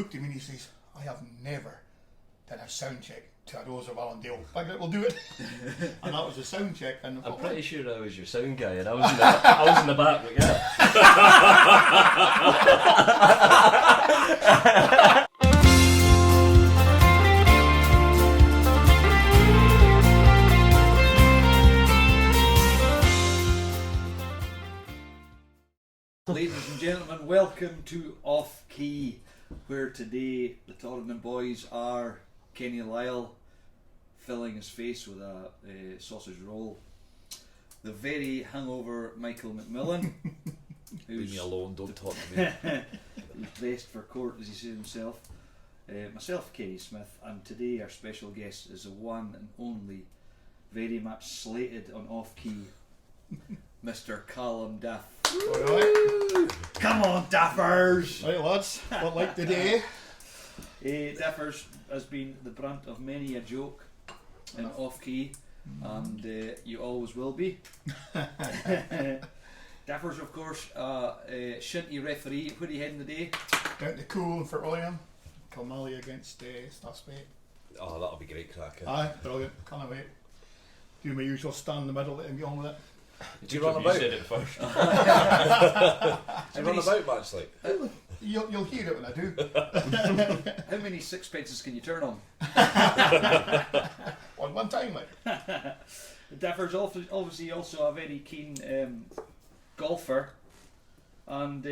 looked at me and he says, I have never done a sound check to a Rose of Allendale. We'll do it. And that was a sound check. And I'm pretty sure I was your sound guy, and I was in the back. But yeah. Ladies and gentlemen, welcome to Off Key, where today the Torrington boys are Kenny Lyle filling his face with a sausage roll, the very hungover Michael McMillan, Leave me alone, don't talk to me. who's dressed for court as he said himself, myself, Kenny Smith, and today our special guest is the one and only, very much slated on Off Key, Mr. Callum Duff. Alright. Come on, Duffers! Right, lads. What like today? Duffers has been the brunt of many a joke in Off Key, and you always will be. Duffers, of course, Shinty referee. Where are you heading today? Down to Cool in Fort William. Kilmallie against Staffspate. Oh, that'll be great crack. Aye, brilliant. Can't wait. Do my usual stand in the middle and get on with it. Do you run about? You said it first. Do you run about much, like? You'll hear it when I do. How many sixpences can you turn on? On one time, like. Duffers obviously also a very keen golfer, and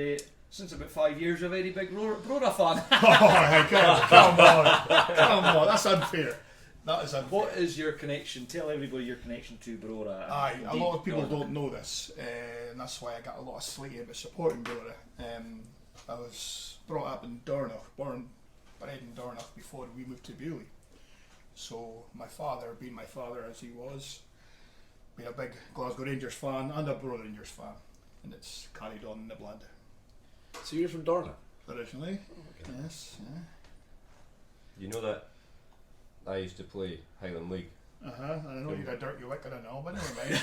since about 5 years a very big Brora fan. Oh, come on, that's unfair. That is unfair. What is your connection? Tell everybody your connection to Brora. Aye, a lot of people don't know this, and that's why I got a lot of slated about supporting Brora. I was brought up in Dornoch, bred in Dornoch before we moved to Bewley. So my father, being my father as he was, being a big Glasgow Rangers fan and a Brora Rangers fan, and it's carried on in the blood. So you're from Dorna? Originally, okay. Yes. Yeah. You know that I used to play Highland League. And I know you're a dirty wicked and all, but never mind.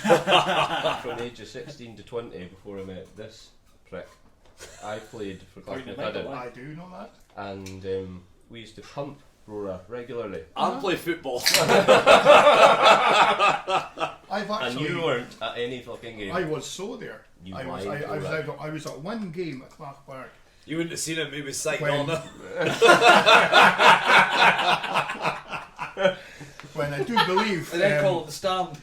From the age of 16 to 20 before I met this prick. I played for Glasgow Academy, I do know that. and we used to pump Brora regularly. And play football. I've actually. And you weren't at any fucking game. I was so there. You I was at one game at Clark Park. You wouldn't have seen him, he was sighting When- on it. When I do believe And then call it the stand.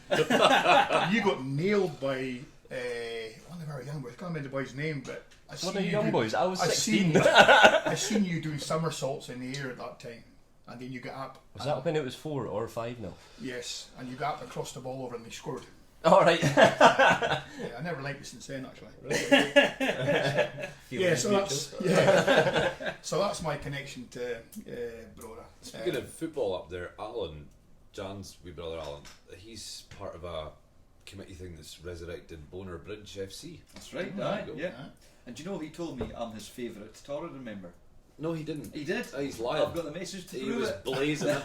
you got nailed by one of our young boys. I can't remember the boy's name, but I One seen of the you young do- boys. I was I 16. I seen you doing somersaults in the air at that time, and then you got up. Was that when it was 4 or 5 Yes, and you got up across the ball over and they scored. Alright. Yeah, I never liked it since then, actually. So that's my connection to Brora. Speaking of football up there, Alan, Jan's wee brother Alan, he's part of a committee thing that's resurrected Boner Bridge FC. That's right, Oh, aye, there you go. yeah. And do you know he told me I'm his favourite Torrington member? No, he didn't. He did. Oh, he's lying. I've got the message to He prove was it. blazing it.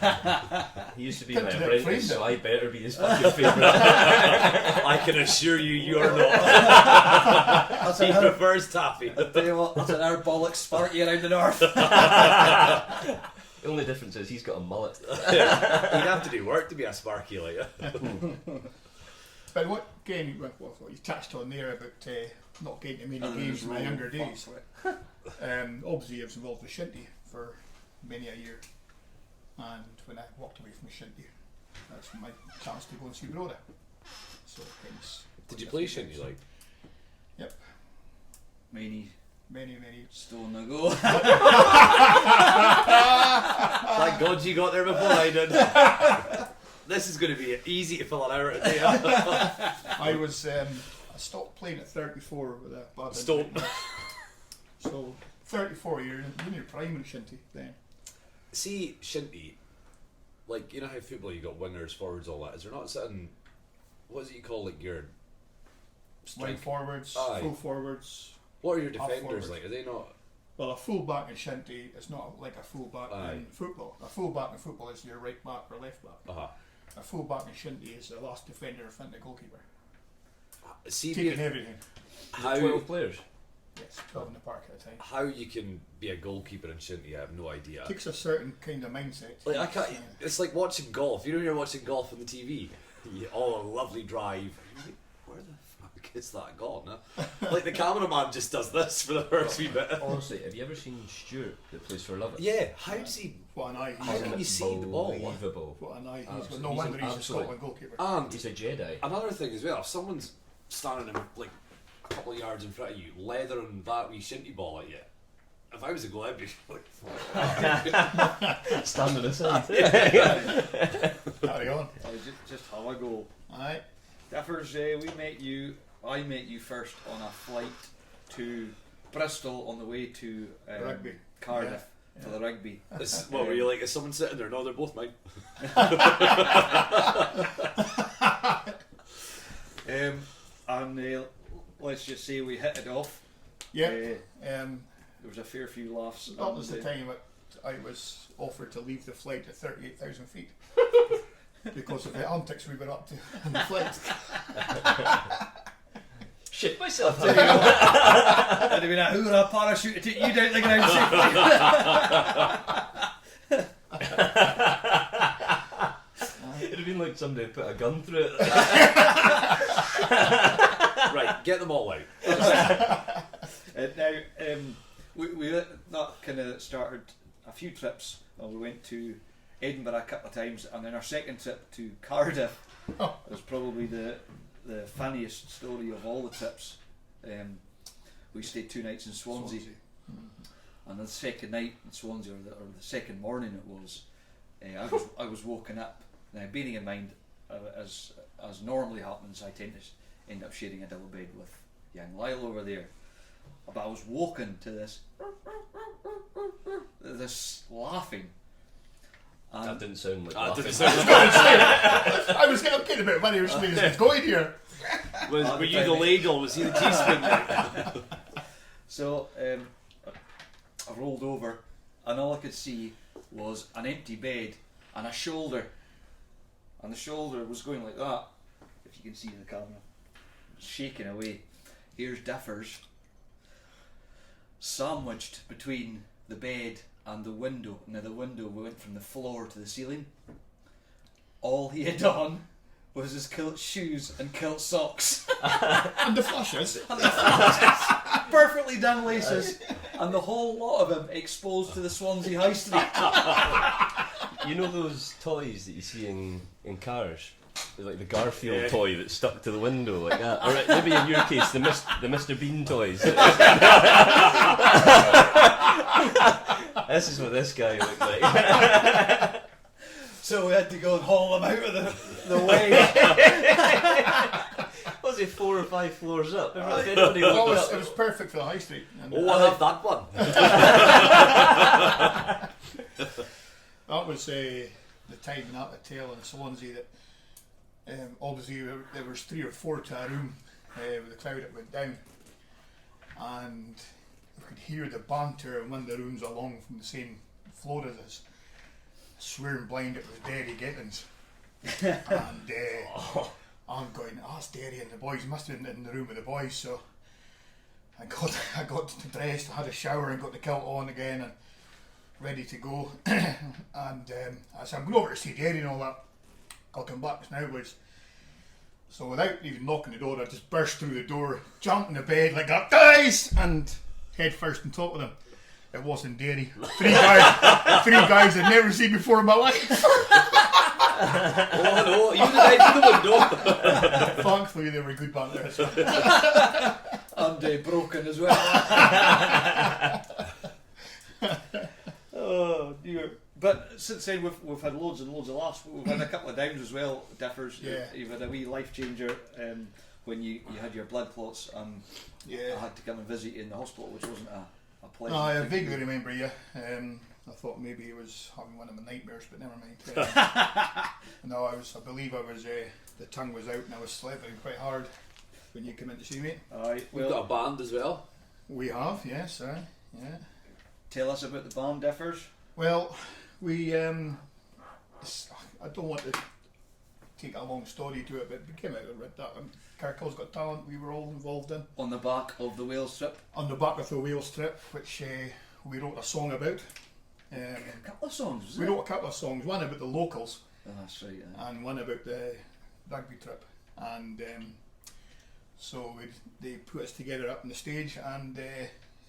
He used to be Get my to that apprentice, frame, so though. I better be his fucking favourite. I can assure you, you're not. That's He an hour, prefers Taffy. tell you what, that's an hour bollocks sparky around the north. The only difference is he's got a mullet. He'd have to do work to be a Sparky like that. But what game? What you touched on there about not getting to many games in my younger days. Obviously, I was involved with Shinty for many a year, and when I walked away from Shinty, that's my chance to go and see Brora. So, hence, Did you play Shinty like? Yep, Many many. stone ago. Thank God you got there before I did. This is going to be easy to fill an hour today. I was I stopped playing at 34 with a bad Stop. injury. So 34 years in your prime in Shinty then. See, Shinty, like, you know how football you got wingers, forwards, all that. Is there not something, what is it you call like your Wing forwards, Aye. full forwards. What are your Half defenders forward. like? Are they not? Well, a full back in Shinty is not like a full back Aye. in football. A full back in football is your right back or left back. A full back in Shinty is the last defender in front of the goalkeeper. See, Taking everything. how 12 players. Yes, 12 in the park at a time. How you can be a goalkeeper in Shinty, I have no idea. It takes a certain kind of mindset. Like I can't. It's like watching golf. You know, when you're watching golf on the TV. A lovely drive. You're like, where the fuck is that gone? Huh? Like the cameraman just does this for the first wee bit. Honestly, have you ever seen Stuart that plays for Lovat? Yeah. How does he? What an eye. How can you see the ball? Unbelievable. What an eye. He's got Absolutely. no He's wonder an he's a absolute- Scotland goalkeeper. And He's a Jedi. another thing as well. If someone's standing in like a couple of yards in front of you, leathering that wee Shinty ball at you. If I was a goal, I'd be like, Standing aside. Carry on. Just have a go. Aye. Differs, I met you first on a flight to Bristol on the way to Rugby. Cardiff Yeah. for the rugby. what were you like? Is someone sitting there? No, they're both mine. And let's just say we hit it off. Yeah. There was a fair few laughs. That was the and, time that I was offered to leave the flight at 38,000 feet. Because of the antics we were up to on the flight. Shit myself. I'd have been a hoorah parachute to take you down the ground safely. It'd have been like somebody put a gun through it. Right, get them all out. Now, we that kind of started a few trips. We went to Edinburgh a couple of times, and then our second trip to Cardiff was probably the funniest story of all the trips. We stayed 2 nights in Swansea. And the second night in Swansea, or the second morning it was, I was woken up. Now, bearing in mind, as normally happens, I tend to end up sharing a double bed with young Lyle over there. But I was woken to this laughing. And That didn't sound like That laughing. didn't sound I was getting a bit of money which means it's going here. were you the ladle? Was he the teaspoon? So I rolled over, and all I could see was an empty bed and a shoulder, and the shoulder was going like that. If you can see the camera, shaking away. Here's Differs, sandwiched between the bed and the window. Now the window went from the floor to the ceiling. All he had on was his kilt shoes and kilt socks. And the flushes. Perfectly done laces, and the whole lot of him exposed to the Swansea High Street. You know those toys that you see in cars? They're like the Garfield toy that's stuck to the window like that. Or maybe in your case, the Mr. Bean toys. This is what this guy looked like. So we had to go and haul him out of the way. Was he 4 or 5 floors up? If anybody looked up. It was perfect for the high street. And Oh, I have that one. that was the time in that hotel in Swansea that obviously there was 3 or 4 to a room with the cloud that went down, and you could hear the banter in one of the rooms along from the same floor as us. Swearing blind it was Derry Gittins. And I'm going, it's Derry and the boys. Must have been in the room with the boys. So I got dressed, I had a shower and got the kilt on again and ready to go. And I said, I'm going over to see Derry and all that. I'll come back now, boys. So without even knocking the door, I just burst through the door, jumped in the bed like that, guys, and head first on top of them. It wasn't Derry. 3 guys I'd never seen before in my life. Oh no, you the guy through the window. Thankfully, they were good banter. And broken as well. Oh dear. But since then we've had loads and loads of laughs. We've had a couple of downs as well. Differs. Yeah. You've had a wee life changer when you had your blood clots, and Yeah. I had to come and visit you in the hospital, which wasn't a pleasant I thing. vaguely remember you. I thought maybe he was having one of my nightmares, but never mind. No, I believe the tongue was out and I was slaving quite hard when you came in to see me. Aye, We've got a band as well. We have, yes, yeah. tell us about the band, Differs. Well, we I don't want to take a long story to it, but we came out with that Kirkle's Got Talent we were all involved in. On the back of the Wales trip. On the back of the Wales trip, which we wrote a song about. A couple of songs, was We it? wrote a couple of songs, one about the locals Oh, that's right. Yeah. and one about the rugby trip. And so they put us together up on the stage and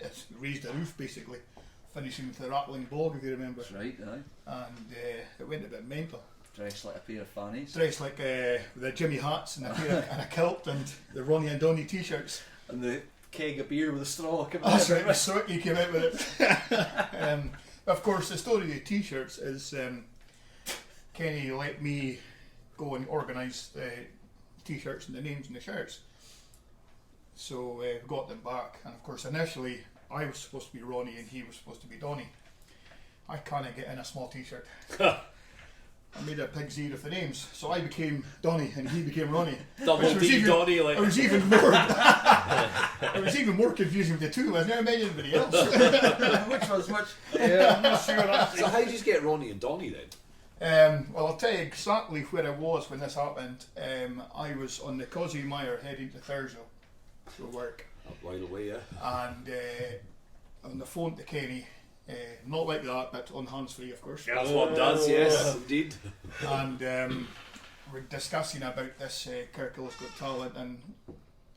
it's raised a roof basically, finishing with the rattling bog, if you remember. That's right. Aye. And it went a bit mental. Dressed like a pair of fannies. Dressed like the Jimmy hats and and a kilt and the Ronnie and Donnie t-shirts. And the keg of beer with a straw coming That's out. right, the Swicky came out with it. Of course, the story of the t-shirts is Kenny let me go and organise the t-shirts and the names and the shirts. So we got them back, and of course initially I was supposed to be Ronnie and he was supposed to be Donnie. I can't get in a small t-shirt. I made a pig's ear of the names, so I became Donnie and he became Ronnie. Double Which was D even- Donnie, like. It was even more. It was even more confusing with the two. I've never met anybody else. Which was which? Yeah, I'm not sure actually. So how did you get Ronnie and Donnie then? Well, I'll tell you exactly where I was when this happened. I was on the Causey Mire heading to Thursville for work, Up right away, yeah. and on the phone to Kenny, not like that, but on hands free, of course. That's what it does, yes, indeed. And we're discussing about this Kirkle's Got Talent,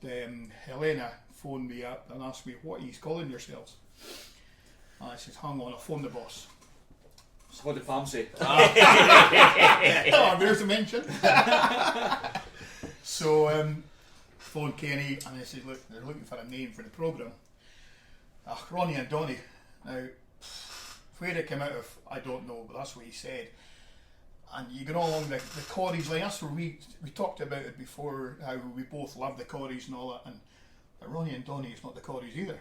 and Helena phoned me up and asked me, "What are you calling yourselves?" And I said, "Hang on, I'll phone the boss." So what did Pam say? Oh, there's a mention. So phoned Kenny and I said, "Look, they're looking for a name for the programme. Ronnie and Donnie." Now, where it came out of, I don't know, but that's what he said. And you go along the Corries line. That's where we talked about it before, how we both love the Corries and all that. And but Ronnie and Donnie is not the Corries either.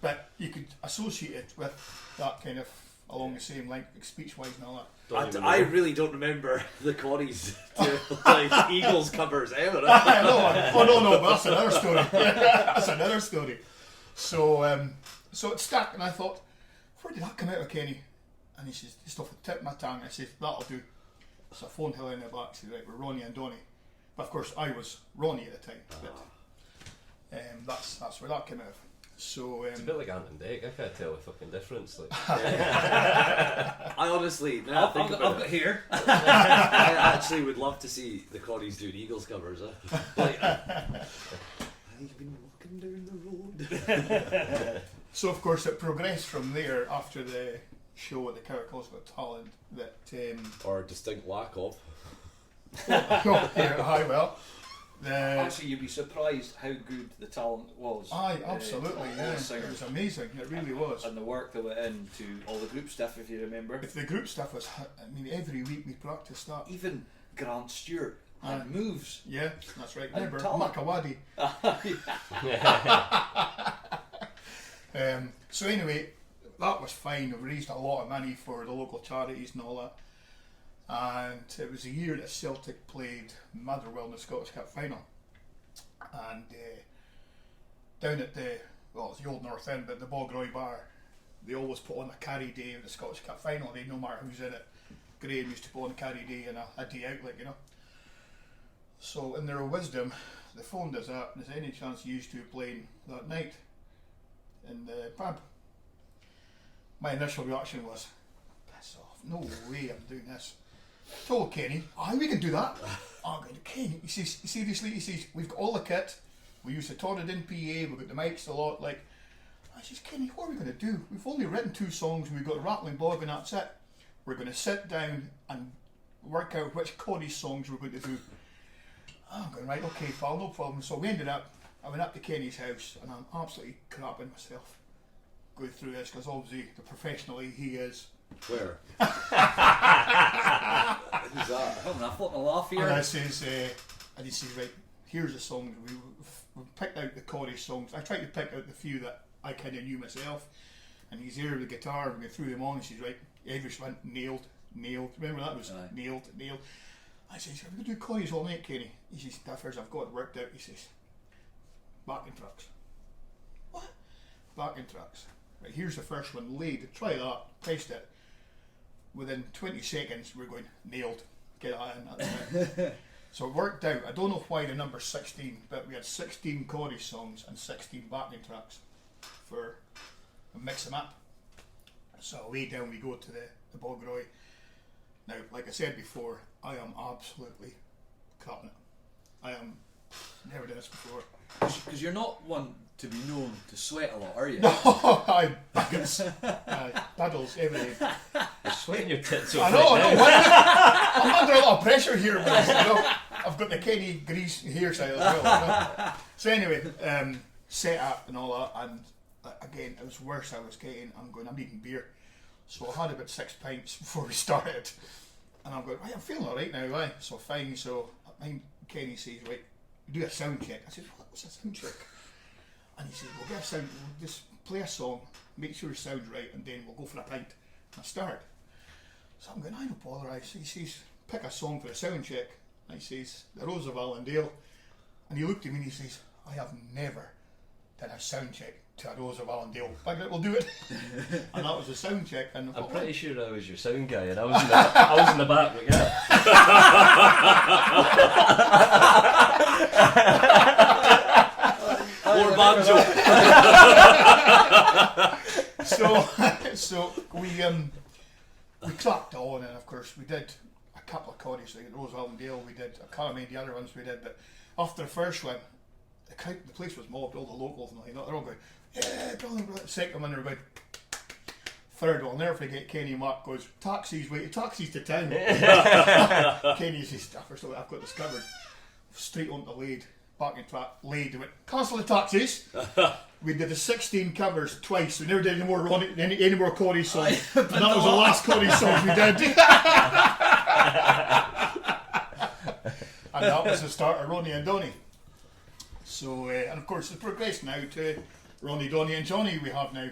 But you could associate it with that kind of along the same line, speech-wise and all that. I really don't remember the Corries to like Eagles covers ever. I know. Oh no, but that's another story. That's another story. So so it stuck, and I thought, where did that come out of, Kenny? And he says, just off the tip of my tongue. I said, that'll do. So I phoned Helena back, said, right, we're Ronnie and Donnie. But of course, I was Ronnie at the time. But that's where that came out of. So It's a bit like Ant and Dec. I can't tell the fucking difference. Like, I honestly, now I I've think got about it, here. I actually would love to see the Corries doing Eagles covers. Like, I've been walking down the road. So of course it progressed from there after the show at the Kirkle's Got Talent that Or a distinct lack of. hi well the Actually, you'd be surprised how good the talent was. aye absolutely all yeah, the it singers. was amazing, it really was. And the work that went into all the group stuff, if you remember. If the group stuff was, I mean, every week we practiced that. Even Grant Stewart had moves. Yeah, that's right. And Remember Talent. Makawadi. So anyway, that was fine. We raised a lot of money for the local charities and all that. And it was a year that Celtic played Motherwell in the Scottish Cup final. And down at it's the old North End, but the Bogroy Bar, they always put on a carry day of the Scottish Cup final. They no matter who's in it. Graham used to put on a carry day and a day out, like, you know. So in their wisdom, they phoned us up, and is there any chance you two playing that night in the pub? My initial reaction was, piss off, no way I'm doing this. Told Kenny, aye, we can do that. I'm going to Kenny, he says, seriously, he says, we've got all the kit, we use the Torridon PA, we've got the mics a lot, like, I says, Kenny, what are we going to do? We've only written 2 songs, we've got Rattling Bog and that's it. We're going to sit down and work out which Corrie songs we're going to do. I'm going, right, okay, pal, no problem. So we ended up, I went up to Kenny's house and I'm absolutely crapping myself going through this because obviously the professional he is. Where? Who's that? I'm having a laugh here. And I says, right, here's the songs. We picked out the Corrie songs. I tried to pick out the few that I kind of knew myself. And he's here with the guitar and we threw them on and she's right, Irish went, nailed. Remember that was Aye. nailed. I says, we're going to do Corrie's all night, Kenny. He says, Duffers, I've got it worked out. He says, backing tracks. What? Backing tracks. Right, here's the first one, laid. Try that, test it. Within 20 seconds, we're going, nailed. Get that in. That's it. So it worked out. I don't know why the number 16, but we had 16 chorus songs and 16 backing tracks for mix them up. So away down we go to the Bogroy. Now, like I said before, I am absolutely cutting it. I am never done this before. Because you're not one to be known to sweat a lot, are you? No, I buckets, paddles, everything. You're sweating your tits I off know, right I know. now. I'm under a lot of pressure here, boys. You know? I've got the Kenny Grease hairstyle as well. You know? So anyway, set up and all that, and again, it was worse. I was getting. I'm needing beer, so I had about 6 pints before we started, and I'm going. Right, I'm feeling all right now, right? So fine. So Kenny says, right, do a sound check. I said, what's a sound check? And he says, we'll get a sound. We'll just play a song, make sure it sounds right, and then we'll go for a pint. And I start. So I'm going, I don't bother. He says, pick a song for a sound check. And he says, The Rose of Allendale. And he looked at me and he says, I have never done a sound check to A Rose of Allendale. But we'll do it. And that was the sound check. And I I'm thought, pretty sure I was your sound guy, and I was in the back. Like, yeah. More banjo. So we cracked on, and of course we did a couple of chorus, like Rose of Allendale. We did. I can't remember the other ones we did, but after the first one, the place was mobbed. All the locals and all that. They're all going, yeah, brilliant. Second one, they're about. Third one, I'll never forget. Kenny Mark goes, taxis to town. Kenny says, first of all, I've got this covered. Straight onto the lead, backing track, lead. Went, cancel the taxis. We did the 16 covers twice. We never did any more any more Corey songs. And that was the last Corey song we did. And that was the start of Ronnie and Donnie. So, and of course, it's progressed now to Ronnie, Donnie and Johnny we have now.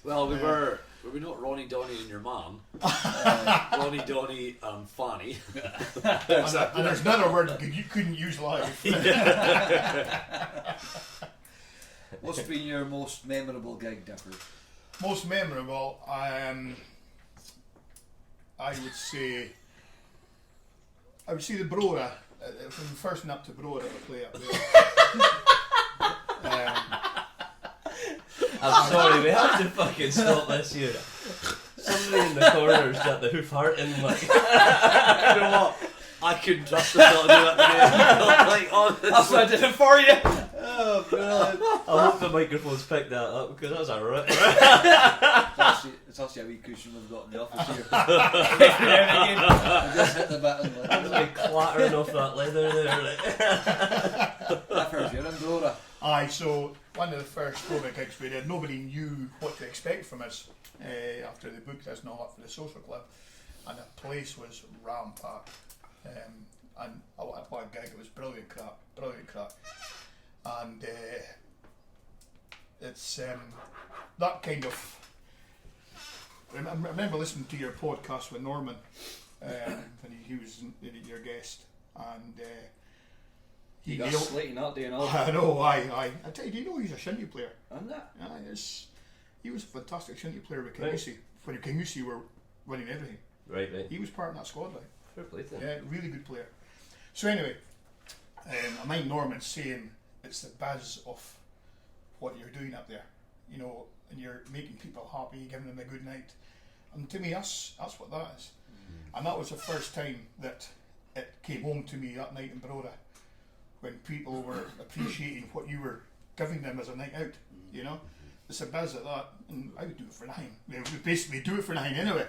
Well, were we not Ronnie, Donnie and your mum? Ronnie, Donnie and Fanny. And there's another word you couldn't use live. What's been your most memorable gig, Dipper? Most memorable, I would say the Brora. From the first one up to Brora to play up there. I'm sorry, we have to fucking stop this here. Somebody in the corner's got the hoof heart in, like. You know what? I couldn't trust myself to do that today. Like, honestly. That's why I did it for you. Oh, brilliant. I hope the microphones picked that up, because that was a rip. It's actually a wee cushion we've got in the office here. I just hit the button. I was like clattering off that leather there. Like. Dippers, you're in Brora. Aye, so one of the first Brora gigs we did, nobody knew what to expect from us after they booked us and all that for the social club, and the place was ram-packed. And what a gig, it was brilliant crack. And it's that kind of. I remember listening to your podcast with Norman when he was your guest, and he got slating that day and all. I know, I tell you, do you know he's a shinty player? And that? He was a fantastic shinty player with Kingusi. When Kingusi were winning everything. Right. He was part of that squad, like. Fair play to him. Yeah, really good player. So anyway, I mind Norman saying it's the buzz of what you're doing up there, you know, and you're making people happy, giving them a good night. And to me, that's what that is. And that was the first time that it came home to me that night in Brora, when people were appreciating what you were giving them as a night out, you know. It's a buzz at that, and I would do it for nothing. We basically do it for nothing anyway.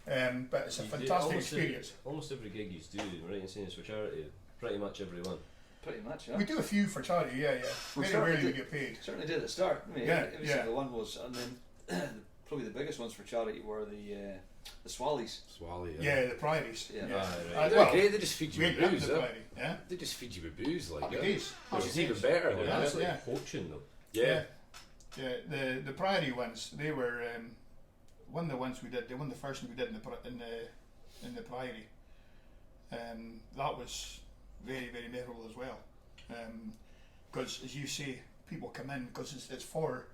But it's a fantastic experience. Almost every gig you do, right, in saying it's for charity, pretty much every one. Pretty much, yeah. We do a few for charity, yeah. Very rarely we get paid. Certainly did at the start. I mean, Yeah, every yeah. single one was, and then probably the biggest ones for charity were the Swallies. Swally, Yeah, the Priories. Yeah. Right. They're great, they just feed you we with ain't booze, the huh? Priory, yeah. They just feed you with booze, like Happy that. days. Which is Happy even days. better. Oh, like yeah. that. Yeah. Coaching though. Yeah. The Priory ones, they were one of the ones we did. They won the first one we did in the Priory. That was very, very memorable as well. Because as you say, people come in because it's for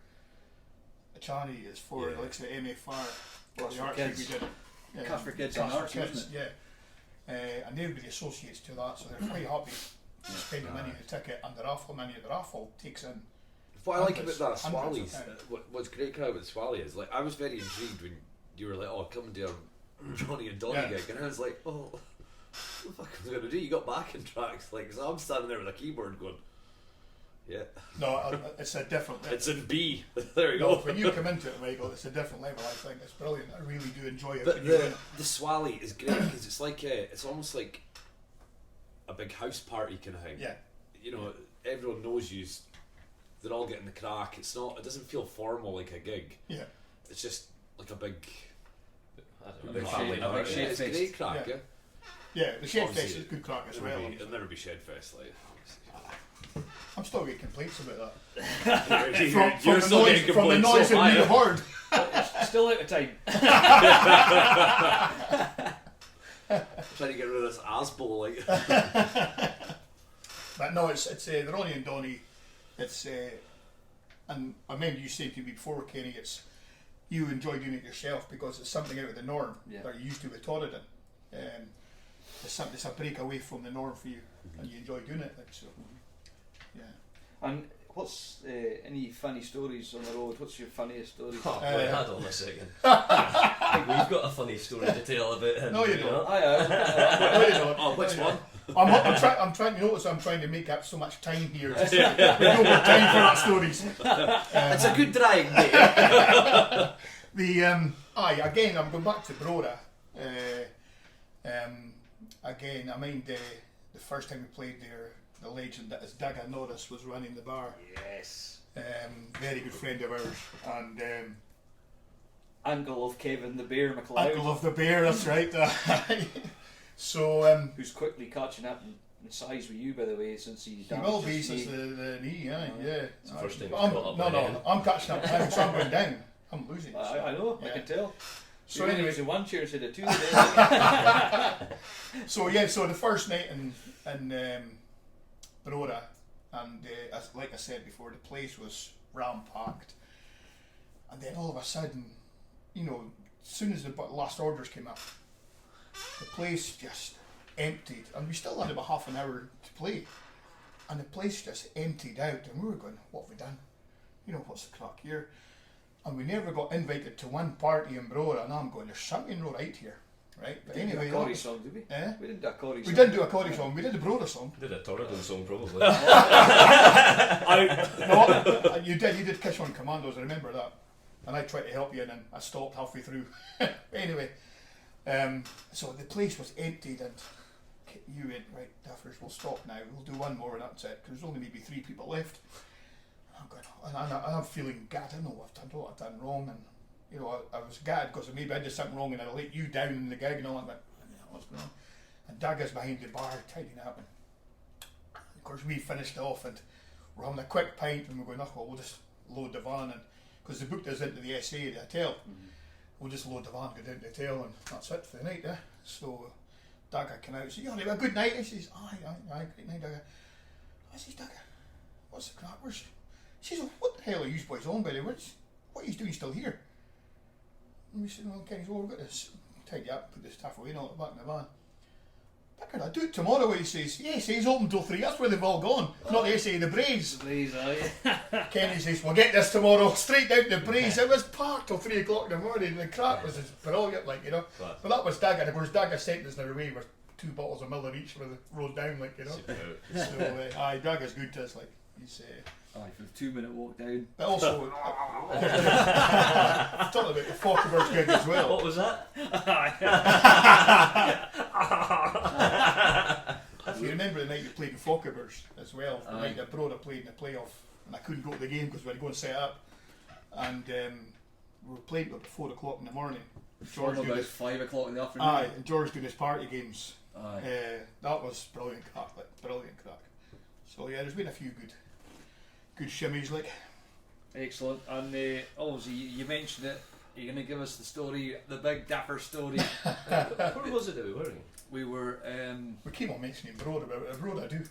a charity. It's for like the MFR or Cast the for arts Kids. we did. Cast for Kids Cast and for Arts, Kids, wasn't yeah. and everybody associates to that, so they're quite happy to spend the money on the ticket, and the raffle money at the raffle takes in. What I like hundreds- about that hundreds of Swally, pounds. what's great about the Swally is, like, I was very intrigued when you were like, oh, come and do a Johnny and Donny Yeah. gig, and I was like, oh, what the fuck was I going to do? You got backing tracks, like, so I'm standing there with a keyboard going, yeah, No, it's a different level. it's in B. There you No, go. when you come into it, Michael, it's a different level. I think it's brilliant. I really do enjoy it. But when you're in the Swally is great because it's like it's almost like a big house party kind of thing. Yeah. You know, everyone knows you. They're all getting the crack. It's not. It doesn't feel formal like a gig. Yeah. It's just like a big. I don't know, Big family shade- party. big It's shade great fest. crack. Yeah. Yeah. Yeah, the Shed Obviously, Fest is good crack as well. It'll never be Shedfest like. I'm still getting complaints about You're that. From the still noise, getting from the complaints, noise so in am the I. horde. Still out of time. Trying to get rid of this asshole, like. But no, it's the Ronnie and Donny. It's and I remember you saying to me before, Kenny, it's you enjoy doing it yourself because it's something out of the norm Yeah. that you're used to with Torridon. It's a break away from the norm for you, and you enjoy doing it. Like, so, yeah. And what's any funny stories on the road? What's your funniest story? Oh, wait, hold on a second. I think we've got a funny story to tell about him. No, you know? don't. Aye, No, you don't. Oh, which No, you one? don't. I'm trying to notice. I'm trying to make up so much time here. Just so we don't have time for that stories. It's a good drag, mate. Again, I'm going back to Brora. Again, I mind the first time we played there, the legend that is Dagger Norris was running the bar. Yes. Very good friend of ours, and Uncle of Kevin the Bear McLeod, uncle of the bear. That's right. So who's quickly catching up in size with you, by the way, since he he will damaged be his since knee. the knee. Yeah. It's the first time I'm, he's caught up no, with no, him. I'm catching up now, so I'm going down. I'm losing. I know, I Yeah. can tell. So So anyway, was in one chair instead of two today. so the first night in Brora, and as like I said before, the place was ram-packed, and then all of a sudden, you know, as soon as the last orders came up, the place just emptied, and we still had about half an hour to play, and the place just emptied out, and we were going, what have we done? You know, what's the crack here? And we never got invited to one party in Brora, and I'm going, there's something not right here, right? But We didn't do anyway, a that Corrie was- song, did we? Eh? We didn't do a Corrie we song. didn't do a Corrie song, we did a Brora song. Did a Torridon song probably. No, you did Kiss on Commandos, I remember that. And I tried to help you, and then I stopped halfway through. Anyway, so the place was emptied, and you went, right, Duffers, we'll stop now, we'll do one more, and that's it, because there's only maybe 3 people left. And I'm going, and I'm feeling gutted, I know what I've done wrong, and you know, I was gutted because maybe I did something wrong, and I let you down in the gig, and all that. I went, what's going on? And Dagger's behind the bar, tidying up, and of course we finished off, and we're having a quick pint, and we're going, oh, well, we'll just load the van, and because they booked us into the SA, the hotel, we'll just load the van, go down to the hotel, and that's it for the night. So Dagger came out and said, yeah, a good night. He says, aye, great night, Dagger. I says, Dagger, what's the crack? She says, what the hell are you boys on, by the way? What are you doing still here? And we said, well, okay, so we've got this tidy up, put the stuff away and all back in the van. Dagger, I'll do it tomorrow. He says, yeah, he says open till 3, that's where they've all gone. Not the SA, the Braves. Please, aye. Kenny says, we'll get this tomorrow, straight down to the Braes. It was packed till 3 o'clock in the morning. The crack was just brilliant, like, you know. Class. But that was Dagger. Of course, Dagger sent us their way with 2 bottles of Miller each with it rolled down, like, you know. Super out. So, aye, Dagger's good to us, like, he's. Aye, for the 2-minute walk down. But also, talking about the Focke-Wurst gig as well. What was that? If you remember the night you played in Focke-Wurst as well, the Aye. night that Brora played in the playoff, and I couldn't go to the game because we had to go and set up, and we were playing about 4 o'clock in the morning. George From doing about his, 5 o'clock in the afternoon. aye, and George doing his party games. Aye. That was brilliant crack, like, brilliant crack. So yeah, there's been a few good shimmies, like. Excellent. And obviously, you mentioned it. You're going to give us the story, the big Dapper story. Where was it that we were in? We were. We keep on mentioning Brora, but Brora do.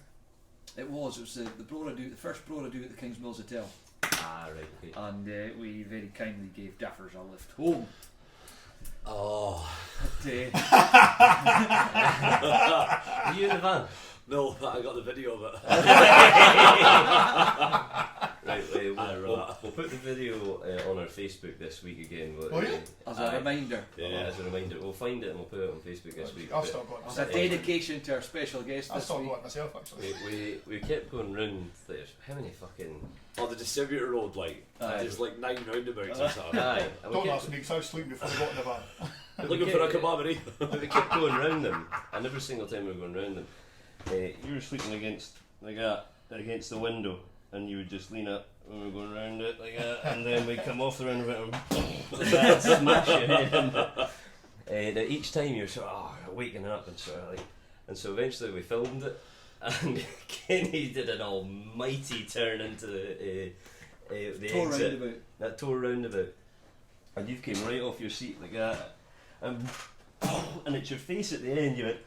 It was the Brora do, the first Brora do at the King's Mills Hotel, Ah, right, okay. and we very kindly gave Daffers a lift home. Oh, Were you in the van? No, I got the video of it. Right, we'll put the video on our Facebook this week again. Oh, yeah? As a reminder. As a reminder. We'll find it and we'll put it on Facebook this week. I've still got it. As a dedication to our special guest I've this still week. got it myself, actually. We kept going round. How many fucking... Oh, the distributor road, like, there's like 9 roundabouts or something. Aye. And we Don't kept- ask me, because I was sleeping before I got in the van. Looking for a kebab, But we kept going round them, and every single time we were going round them, you were sleeping against like that, against the window, and you would just lean up when we were going round it like that, and then we'd come off the roundabout and like that, smash your head into it. Now each time you were sort of waking up and sort of like, and so eventually we filmed it, and Kenny did an almighty turn into the Tour exit, roundabout. that tour roundabout, and you came right off your seat like that, and it's your face at the end. You went.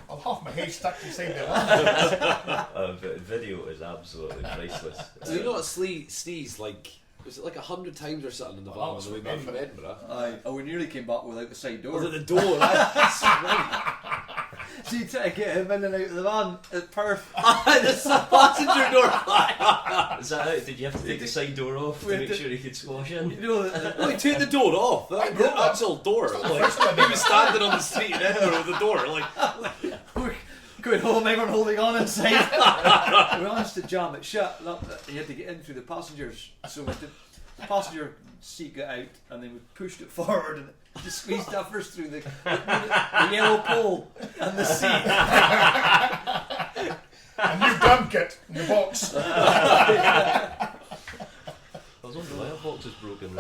I'll half my head stuck inside the van. But video is absolutely priceless. So you not sneeze like, was it like 100 times or something in the van Well, on the way back from Edinburgh? Aye. Oh, we nearly came back without the side door. Was it the door? That's right. So you try to get him in and out of the van. It's perfect. The passenger door. Is that it? Did you have to take the side door off to We make did- sure he could squash in? You know, No, he took the door off. The actual door. Like, he was standing on the street in Edinburgh with the door. Like, we're going home, everyone holding on inside. We managed to jam it shut. You had to get in through the passengers. So the passenger seat got out, and then we pushed it forward and just squeezed Duffers through the yellow pole and the seat. A new drum kit in the box. I was wondering why our box is broken.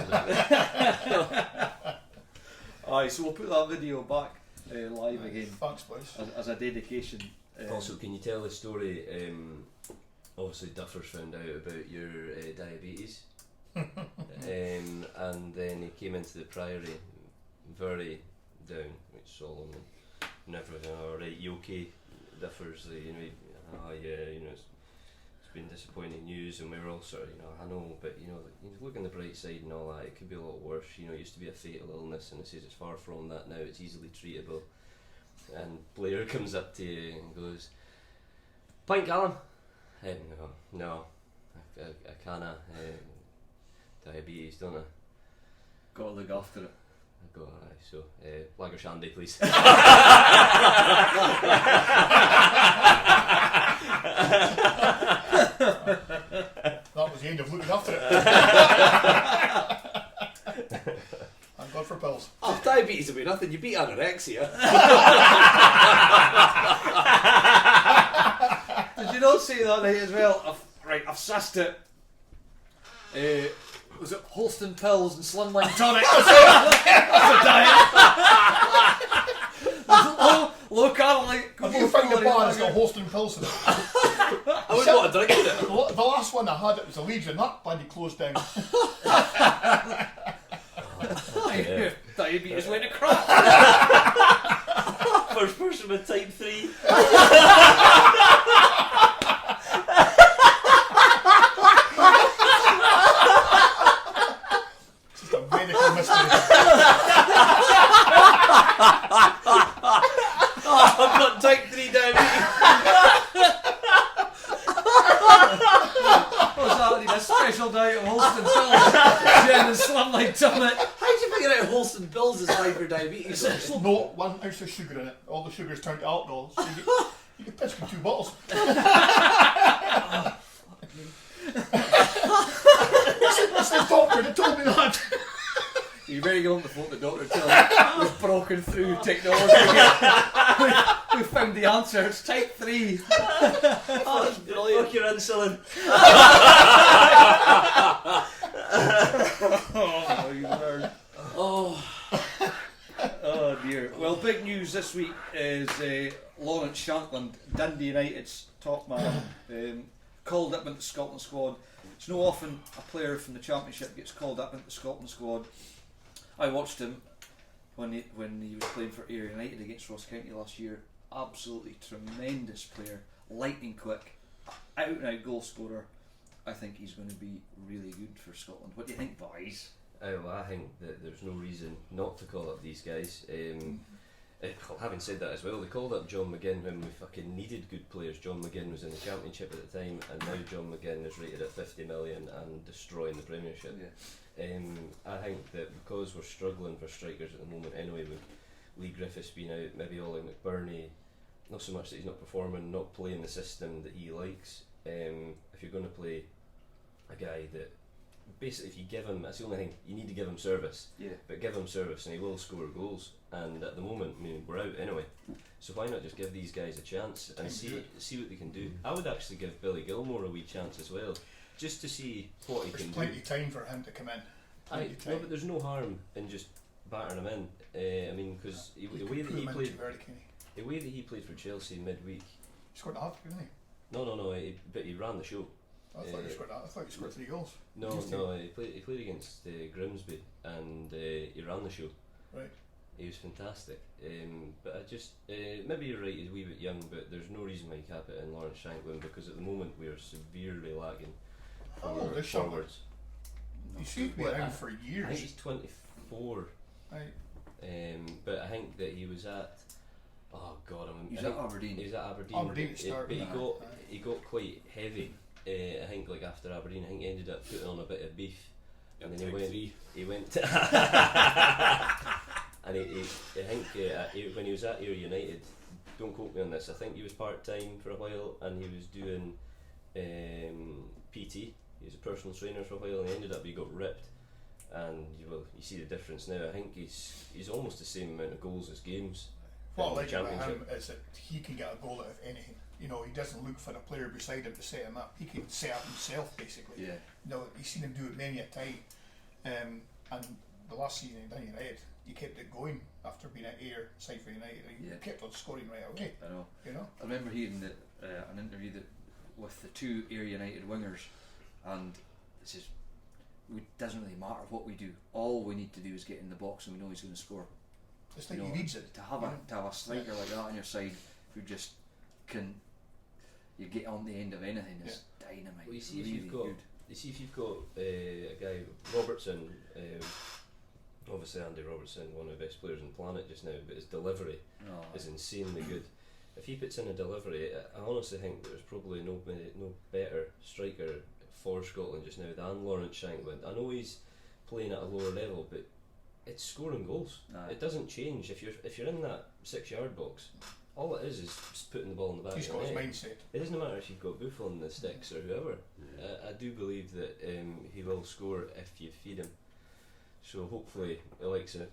Aye, so we'll put that video back live again Thanks, boys. as a dedication. Also, can you tell the story? Obviously, Duffers found out about your diabetes, and then he came into the Priory very down, which all never. Right, you okay, Duffers? It's been disappointing news, and we were all sort of, I know, but you look on the bright side and all that. It could be a lot worse. It used to be a fatal illness, and it says it's far from that now. It's easily treatable. And Blair comes up to you and goes, "Pint, Callum?" No, I canna. Diabetes, don't I? Got to look after it. I go, aye, so lager shandy, please. That was the end of looking after it. Thank God for pills. oh, diabetes will be nothing. You beat anorexia. Did you not say that night as well? I've sussed it. Was it Holston pills and slimline tonic? That's a diet. Low calorie. Have you found a bar that's got Holston pills in it? I wouldn't want to drink it. The last one I had, it was a Legion. That bloody closed down. Diabetes went to crap. First person with type 3. It's just a medical mystery. I've got type 3 diabetes. What's that? I need a special diet of Holston pills. Gin and slimline tonic. How did you figure out Holston pills is bad for diabetes? There's no 1 ounce of sugar in it. All the sugar's turned to alcohol. So you get pissed with 2 bottles. It's the doctor that told me that. You better get on the phone to the doctor tell him we've broken through technology. we found the answer. It's type 3. Oh, that's brilliant. Fuck your insulin. Oh, you nerd. Oh, Oh dear. Well, big news this week is Lawrence Shankland, Dundee United's top man, called up into the Scotland squad. It's not often a player from the Championship gets called up into the Scotland squad. I watched him when he was playing for Ayr United against Ross County last year. Absolutely tremendous player, lightning quick, out and out goal scorer. I think he's going to be really good for Scotland. What do you think, boys? Well, I think that there's no reason not to call up these guys. Well, having said that as well, they called up John McGinn when we fucking needed good players. John McGinn was in the Championship at the time, and now John McGinn is rated at 50 million and destroying the Premiership. I think that because we're struggling for strikers at the moment anyway, with Lee Griffiths being out, maybe Ollie McBurney, not so much that he's not performing, not playing the system that he likes. If you're going to play a guy that basically, if you give him, that's the only thing, you need to give him service. But give him service and he will score goals. And at the moment, I mean, we're out anyway, so why not just give these guys a chance and see what they can do. I would actually give Billy Gilmore a wee chance as well, just to see what he can do. There's plenty of time for him to come in. No, but there's no harm in just battering him in. I mean, because the way that he played for Chelsea midweek. He scored a hat, didn't he? No, but he ran the show. I thought he scored that. I thought he scored 3 goals. No, he played against Grimsby and he ran the show. Right. He was fantastic. But I just maybe you're right. He's a wee bit young, but there's no reason why you cap it in Lawrence Shanklin, because at the moment we are severely lagging forwards. He seems to be around for years. I think he's 24. Right. But I think that he was at. Oh God, He's at Aberdeen. He was at Aberdeen. Aberdeen to start, but he got quite heavy. I think like after Aberdeen, I think he ended up putting on a bit of beef, and then he went to and I think when he was at Ayr United, don't quote me on this, I think he was part-time for a while and he was doing PT. He was a personal trainer for a while and he got ripped, and you see the difference now. I think he's almost the same amount of goals as games. What I like about him is that he can get a goal out of anything. You know, he doesn't look for a player beside him to set him up. He can set up himself, basically. Yeah. You know, you've seen him do it many a time. And the last season he done United, he kept it going after being at Ayr, side for United. He kept on scoring right away. I know. You know. I remember hearing that an interview with the 2 Ayr United wingers, and it says, it doesn't really matter what we do. All we need to do is get in the box, and we know he's going to score. It's like he needs it. To have a striker like that on your side who just can, you get on the end of anything, is dynamite. Well, you see, really if you've got a guy, Robertson, obviously Andy Robertson, one of the best players on the planet just now, but his delivery is insanely good. If he puts in a delivery, I honestly think that there's probably no better striker for Scotland just now than Lawrence Shanklin. I know he's playing at a lower level, but it's scoring goals. It doesn't change. If you're in that 6-yard box, all it is just putting the ball in the back. He's got his mindset. It doesn't matter if you've got Buffon on the sticks or whoever. I do believe that he will score if you feed him. So hopefully the likes of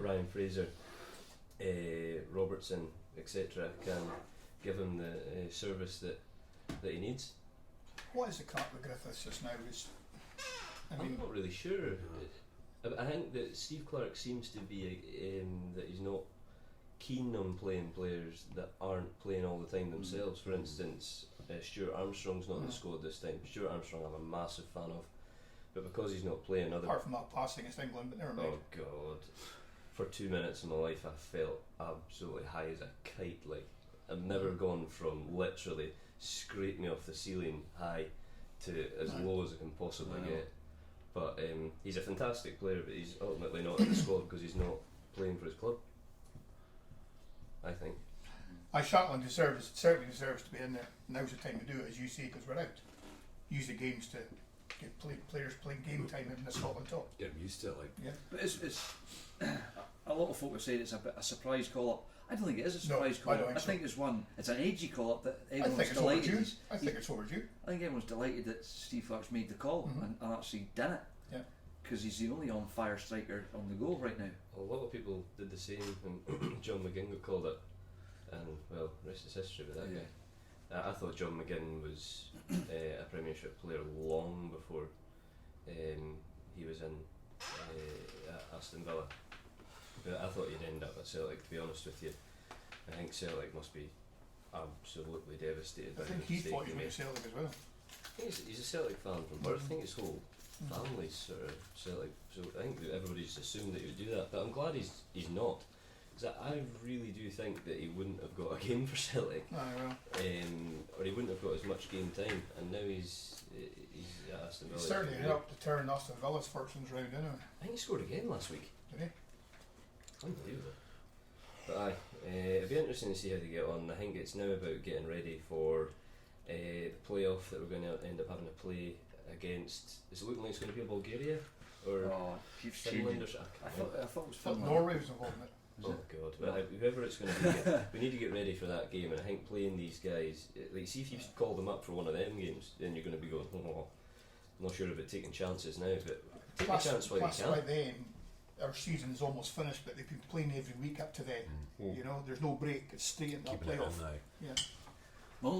Ryan Fraser, Robertson, etc. can give him the service that he needs. What is the crack with Griffiths just now? I'm not really sure. I think that Steve Clarke seems to be that he's not keen on playing players that aren't playing all the time themselves. For instance, Stuart Armstrong's not in the squad this time. Stuart Armstrong I'm a massive fan of, but because he's not playing apart from that passing against England, but never mind. Oh God, for 2 minutes in my life I felt absolutely high as a kite. Like I've never gone from literally scrape me off the ceiling high to as low as I can possibly get. But he's a fantastic player, but he's ultimately not in the squad because he's not playing for his club, I think. Shanklin certainly deserves to be in there. Now's the time to do it, as you see, because we're out. Use the games to get players playing game time in the Scotland top. Get used to it, But it's a lot of folk have said it's a surprise call up. I don't think it is a surprise call up. I think it's an edgy call up that everyone's delighted. I think it's overdue. I think everyone's delighted that Steve Clarke's made the call and actually done it. Yeah. Because he's the only on-fire striker on the go right now. Well, a lot of people did the same when John McGinn got called up, and well, rest is history with that guy. I thought John McGinn was a Premiership player long before he was in Aston Villa. But I thought he'd end up at Celtic, to be honest with you. I think Celtic must be absolutely devastated. I think he thought he was at Celtic as well. He's a Celtic fan from birth. I think his whole family's sort of Celtic. So I think that everybody just assumed that he would do that. But I'm glad he's not. Because Because I really do think that he wouldn't have got a game for Celtic, Aye, well, or he wouldn't have got as much game time, and now he's at Aston he Villa. certainly helped to turn Aston Villa's fortunes round, didn't I think he scored again last week. he? Did he? Unbelievable. But aye, it'll be interesting to see how they get on. I think it's now about getting ready for the playoff that we're going to end up having to play against. Is it looking like it's going to be Bulgaria or Oh, keeps Finland changing. or I thought it was Thought Finland. Norway was involved in it. Is Oh it? god! Well, whoever it's going to be, we need to get ready for that game. And I think playing these guys, like, see if you call them up for one of them games, then you're going to be going, oh, I'm not sure about taking chances now, but take a chance while you Plus can. by then, our season is almost finished, but they've been playing every week up to then. You know, there's no break. It's straight into that Keeping it playoff. in now.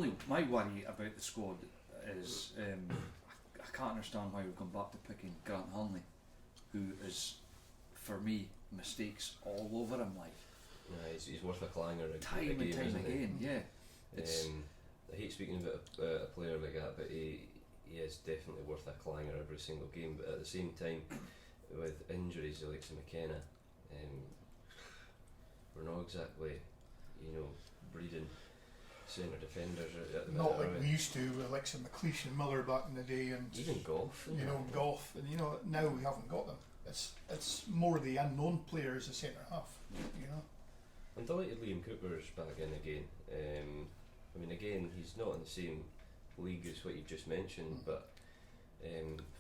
Yeah. My worry about the squad is I can't understand why we've gone back to picking Grant Hanley, who is, for me, mistakes all over him, like Yeah, he's worth a clanger a time game, and time isn't he? again. Yeah, it's I hate speaking about a player like that, but he is definitely worth a clanger every single game. But at the same time, with injuries like McKenna, we're not exactly, breeding centre defenders at the minute. Not like are we used to with Alexa McLeish and Miller back in the day, and Even golf. you know, golf, and now we haven't got them. It's more the unknown player as a centre half. You know, I'm delighted Liam Cooper's back in again. I mean, again, he's not in the same league as what you've just mentioned, but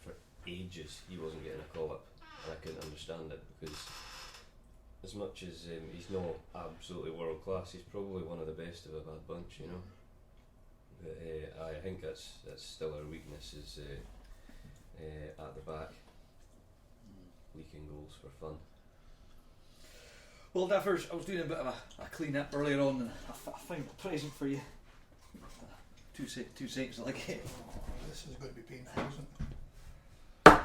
for ages he wasn't getting a call up, and I couldn't understand it because as much as he's not absolutely world class, he's probably one of the best of a bad bunch, you know. But I think that's still our weakness is at the back, leaking goals for fun. well, Differs, I was doing a bit of a clean up earlier on, and I found a present for you. Two seconds, I'll get it. this is going to be painful, isn't it?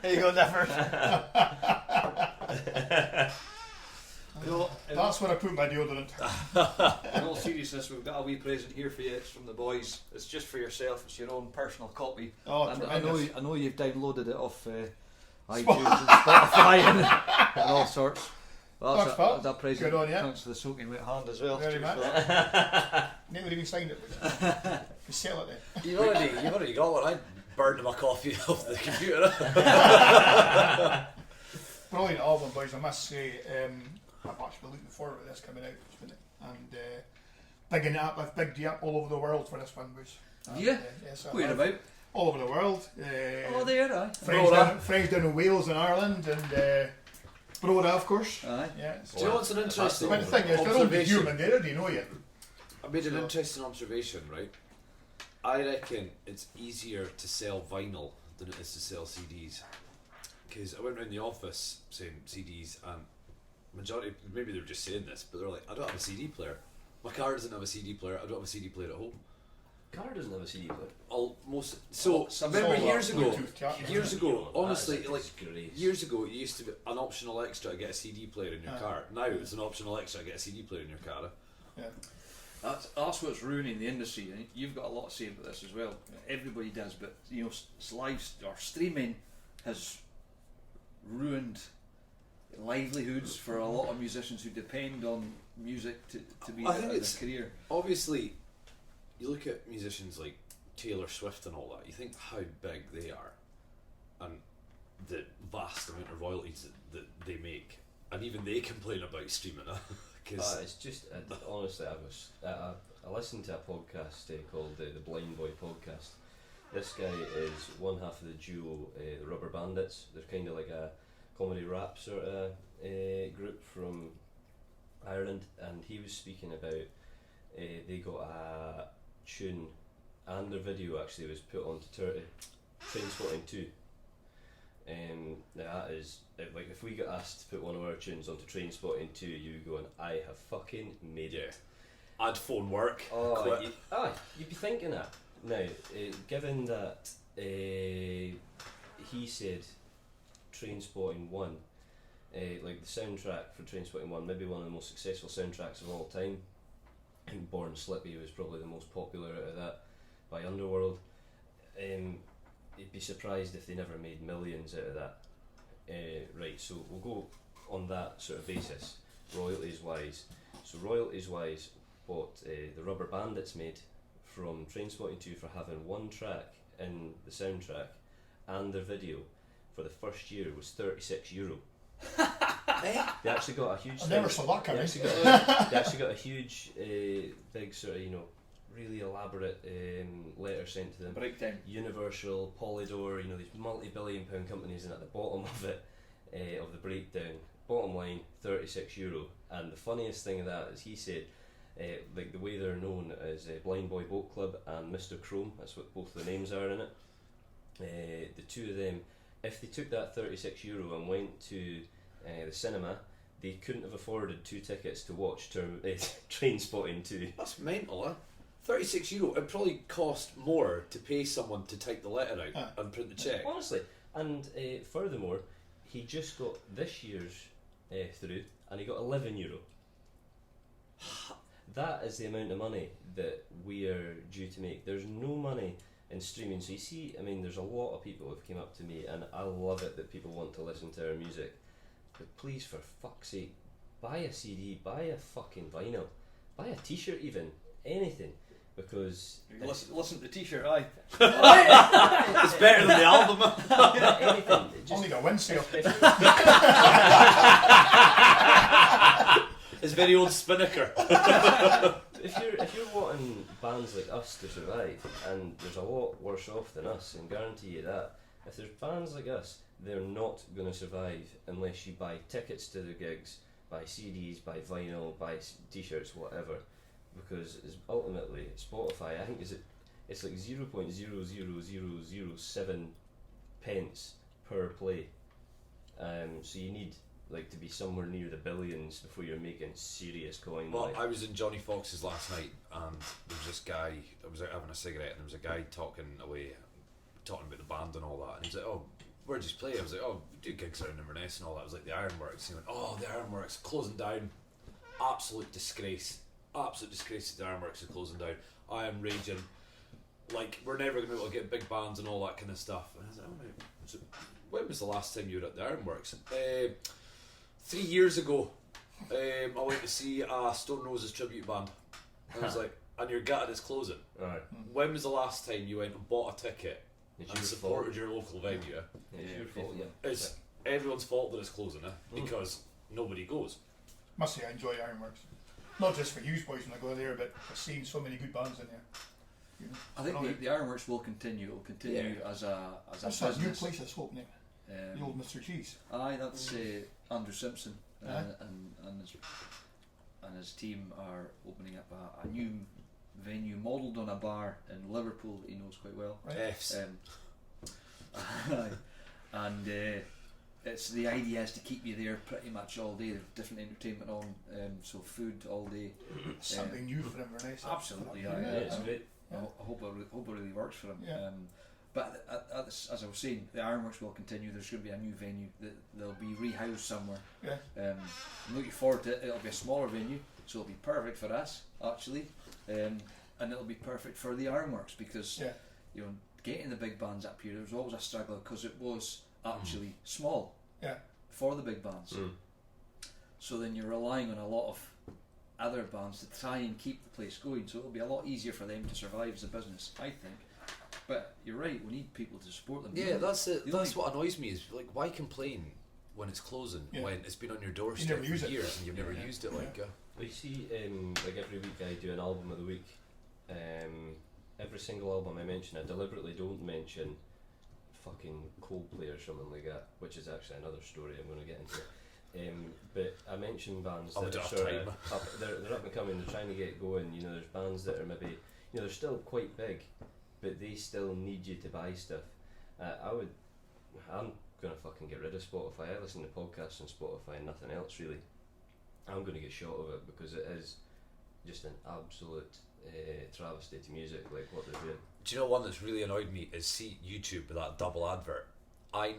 There you go, Differ. That's where I put my deodorant. In all seriousness, we've got a wee present here for you. It's from the boys. It's just for yourself. It's your own personal copy. Oh, And tremendous. I know you've downloaded it off iTunes and Spotify and all sorts. Well, Thanks, pal. that's a present. Good on ya. Thanks for the soaking wet hand as well. Very Cheers much. for that. Never even signed it. You sell it then. You've already got one. I burned my coffee off the computer. Brilliant album, boys. I must say, I've actually been looking forward to this coming out, and bigging it up. I've bigged you up all over the world for this one, boys. Yeah? Yes, I Where have. about? All over the world. Oh, there, aye. Friends down in Wales and Ireland, and Brora, of course. Aye. Yeah. Do you know what's an interesting But the thing is, they're only observation? human. They already know you. I made an So- interesting observation, right? I reckon it's easier to sell vinyl than it is to sell CDs. Because I went around the office saying CDs, and majority, maybe they were just saying this, but they're like, I don't have a CD player. My car doesn't have a CD player. I don't have a CD player at home. Car doesn't have a CD player. Almost. So Some remember sort of years ago, Bluetooth chat, isn't years it? ago, honestly, That is a like disgrace. years ago, it used to be an optional extra to get a CD player in your Aye. car. Now it's an optional extra to get a CD player in your car. Yeah. That's what's ruining the industry, and you've got a lot to say about this as well. Everybody does, but live or streaming has ruined livelihoods for a lot of musicians who depend on music to be I think their it's- career. Obviously, you look at musicians like Taylor Swift and all that, you think how big they are and the vast amount of royalties that they make, and even they complain about streaming because It's just honestly, I listened to a podcast called the Blind Boy Podcast. This guy is one half of the duo, the Rubber Bandits. They're kind of like a comedy rap sort of group from Ireland, and he was speaking about they got a tune, and their video actually was put onto Trainspotting 2. Now that is like if we got asked to put one of our tunes onto Trainspotting 2, you going, I have fucking made it. I'd phone work. Oh, quit. you'd be thinking that. Now, given that he said Trainspotting 1, like the soundtrack for Trainspotting 1, maybe one of the most successful soundtracks of all time. I think Born Slippy was probably the most popular out of that. by Underworld. You'd be surprised if they never made millions out of that. Right, so we'll go on that sort of basis, royalties wise. So royalties wise, what the Rubber Bandits made from Trainspotting 2 for having one track in the soundtrack and their video for the first year was €36. They actually got a huge. I never saw that coming. They actually got a huge, big sort of really elaborate letter sent to them. Breakdown. Universal, Polydor, these multi-billion-pound companies, and at the bottom of it, of the breakdown, bottom line, €36. And the funniest thing of that is he said, like the way they're known as Blind Boy Boat Club and Mr. Chrome, that's what both the names are in it. The two of them, if they took that €36 and went to the cinema, they couldn't have afforded 2 tickets to watch Trainspotting 2. That's mental, huh? €36. It probably cost more to pay someone to type the letter out and print the check. Honestly, and furthermore, he just got this year's through, and he got €11. That is the amount of money that we are due to make. There's no money in streaming. So you see, there's a lot of people who've came up to me, and I love it that people want to listen to our music. But please, for fuck's sake, buy a CD, buy a fucking vinyl, buy a t-shirt even, anything. Because listen to the t-shirt, aye. It's better than the album. anything. Only got one sale. His very own Spinnaker. If you're wanting bands like us to survive, and there's a lot worse off than us, and guarantee you that, if there's bands like us, they're not going to survive unless you buy tickets to the gigs, buy CDs, buy vinyl, buy t-shirts, whatever. Because ultimately Spotify, I think it's like 0.00007 pence per play. So you need to be somewhere near the billions before you're making serious coin. Well, I was in Johnny Fox's last night, and there was this guy. I was out having a cigarette, and there was a guy talking about the band and all that. And he was like, "Oh, where'd you play?" I was like, "Oh, we do gigs around Inverness and all that." It was like the Ironworks. And he went, "Oh, the Ironworks closing down. Absolute disgrace. Absolute disgrace that the Ironworks are closing down. I am raging. Like, we're never going to be able to get big bands and all that kind of stuff." And I was like, "Oh, mate, so when was the last time you were at the Ironworks?" 3 years ago, I went to see a Stone Roses tribute band. And I was like, "And you're gutted it's closing." Right. When was the last time you went and bought a ticket and supported your local venue? It's your fault, yeah. It's everyone's fault that it's closing, because nobody goes. Must say I enjoy Ironworks. Not just for you boys when I go there, but for seeing so many good bands in there. I think the Ironworks will continue. It will continue as a That's that business. new place that's opening. The old Mr. Cheese. Aye, that's Andrew Simpson Aye. and his team are opening up a new venue modelled on a bar in Liverpool that he knows quite well. Right. F's. Aye. And it's the idea is to keep you there pretty much all day. There's different entertainment on, so food all day. Something new for Inverness. Absolutely, Yeah, aye. It's great. I hope it really works for him. Yeah. But as I was saying, the Ironworks will continue. There's going to be a new venue that they'll be rehoused somewhere. Yeah. I'm looking forward to it. It'll be a smaller venue, so it'll be perfect for us actually, and it'll be perfect for the Ironworks because getting the big bands up here, there was always a struggle because it was actually small. Yeah. For the big bands. So then you're relying on a lot of other bands to try and keep the place going, so it'll be a lot easier for them to survive as a business, I think. But you're right, we need people to support them. Yeah, that's it. That's what annoys me is like, why complain when it's closing when it's been on your doorstep for years and you've never used it? Like, well, you see, like every week I do an album of the week. Every single album I mention, I deliberately don't mention fucking Coldplay or something like that, which is actually another story I'm going to get into. But I mention bands that are sort of they're up and coming, they're trying to get going. There's bands that are maybe they're still quite big, but they still need you to buy stuff. I'm gonna fucking get rid of Spotify. I listen to podcasts on Spotify and nothing else really. I'm gonna get shot of it because it is just an absolute travesty to music, like what they're doing. do you know one that's really annoyed me is see YouTube with that double advert. I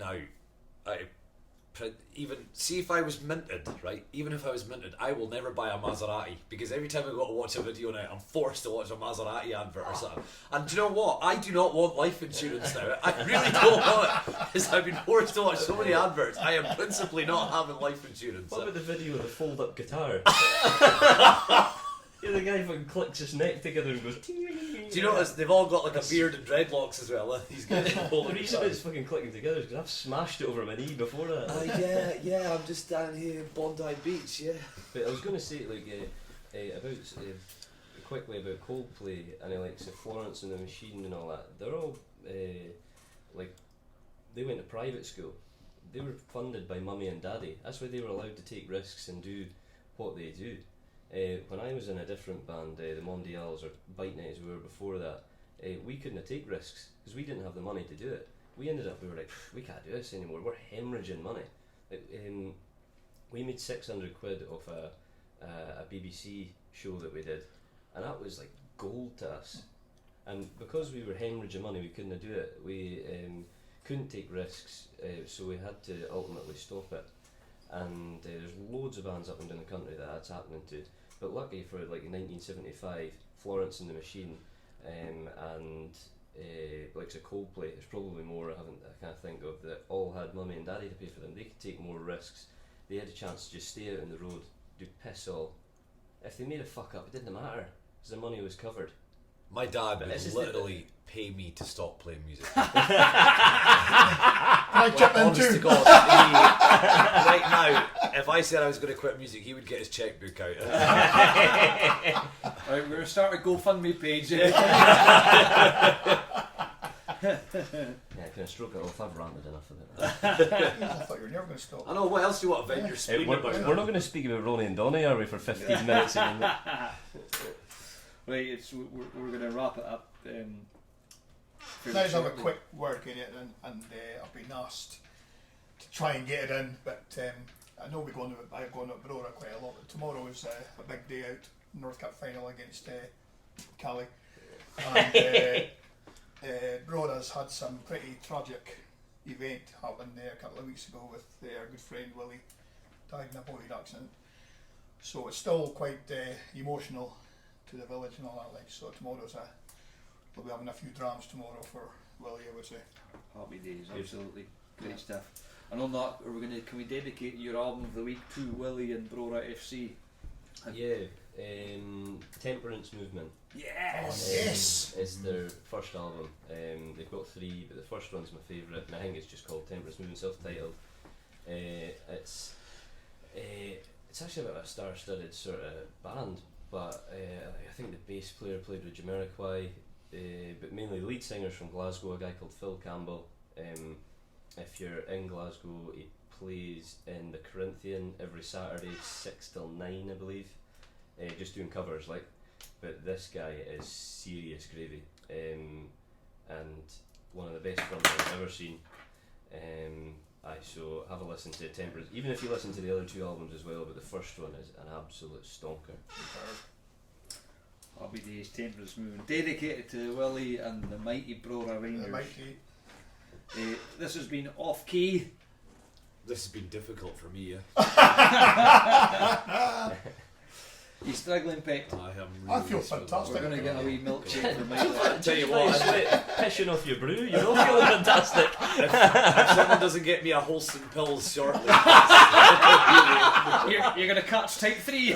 even see if I was minted, right? Even if I was minted, I will never buy a Maserati because every time I go to watch a video now, I'm forced to watch a Maserati advert or something. And do you know what? I do not want life insurance now. I really don't want it because I've been forced to watch so many adverts. I am principally not having life insurance. What about the video of the fold-up guitar? Yeah, the guy fucking clicks his neck together and goes. Do you notice they've all got like a beard and dreadlocks as well? These guys. The reason it's fucking clicking together is because I've smashed it over my knee before that. Yeah, I'm just down here in Bondi Beach, yeah. But I was going to say about quickly about Coldplay and like Florence and the Machine and all that. They're all like they went to private school. They were funded by mummy and daddy. That's why they were allowed to take risks and do what they do. When I was in a different band, the Mondials or Bite Night as we were before that, we couldn't take risks because we didn't have the money to do it. We were like, we can't do this anymore. We're hemorrhaging money. We made 600 quid off a BBC show that we did, and that was like gold to us. And because we were hemorrhaging money, we couldn't do it. We couldn't take risks, so we had to ultimately stop it. And there's loads of bands up and down the country that that's happening to. But lucky for like in 1975, Florence and the Machine, and like a Coldplay, there's probably more I can't think of, that all had mummy and daddy to pay for them. They could take more risks. They had a chance to just stay out on the road, do piss all. If they made a fuck up, it didn't matter because the money was covered. My dad would literally pay me to stop playing music. Honest to God, right now, if I said I was going to quit music, he would get his checkbook out. Right, we're going to start a GoFundMe page. Yeah, can I stroke it off? I've ranted enough of it. I thought you were never going to stop. I know, what else do you want to vent your spleen about? We're not going to speak about Ronnie and Donnie, are we, for 15 minutes again? Right, we're going to wrap it up. Let's have a quick word in it, and I've been asked to try and get it in, but I know I've gone to Brora quite a lot. But tomorrow is a big day out, North Cup final against Cali, and Brora's had some pretty tragic event happen there a couple of weeks ago with our good friend Willie died in a boating accident. So it's still quite emotional to the village and all that. Like, so tomorrow's we'll be having a few drams tomorrow for Willie, I would say. Happy days, absolutely great stuff. And on that, can we dedicate your album of the week to Willie and Brora FC? Yeah, Temperance Movement. Yes! Yes! Is their first album. They've got 3, but the first one's my favourite, and I think it's just called Temperance Movement, self-titled. It's actually a bit of a star-studded sort of band, but I think the bass player played with Jamiroquai, but mainly the lead singer's from Glasgow, a guy called Phil Campbell. If you're in Glasgow, he plays in the Corinthian every Saturday 6 till 9, I believe, just doing covers like. But this guy is serious gravy, and one of the best drummers I've ever seen. So have a listen to Temperance, even if you listen to the other 2 albums as well, but the first one is an absolute stonker. Happy days, Temperance Movement, dedicated to Willie and the mighty Brora Rangers. The mighty. This has been Off Key. This has been difficult for me, You struggling, Pete? I feel fantastic. We're going to get a wee milkshake for Mike. I tell you what, Pissing off your brew, you're all feeling fantastic. if someone doesn't get me a wholesome pills shortly, You're going to catch type 3.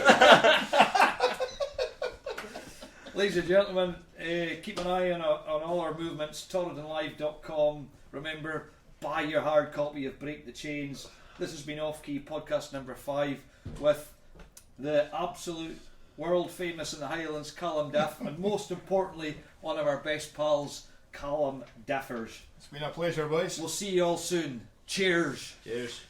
Ladies and gentlemen, keep an eye on all our movements, torridonlive.com. Remember, buy your hard copy of Break the Chains. This has been Off Key podcast number 5 with the absolute world famous in the Highlands, Callum Duff, and most importantly, one of our best pals, Callum Duffers. It's been a pleasure, boys. We'll see you all soon. Cheers. Cheers.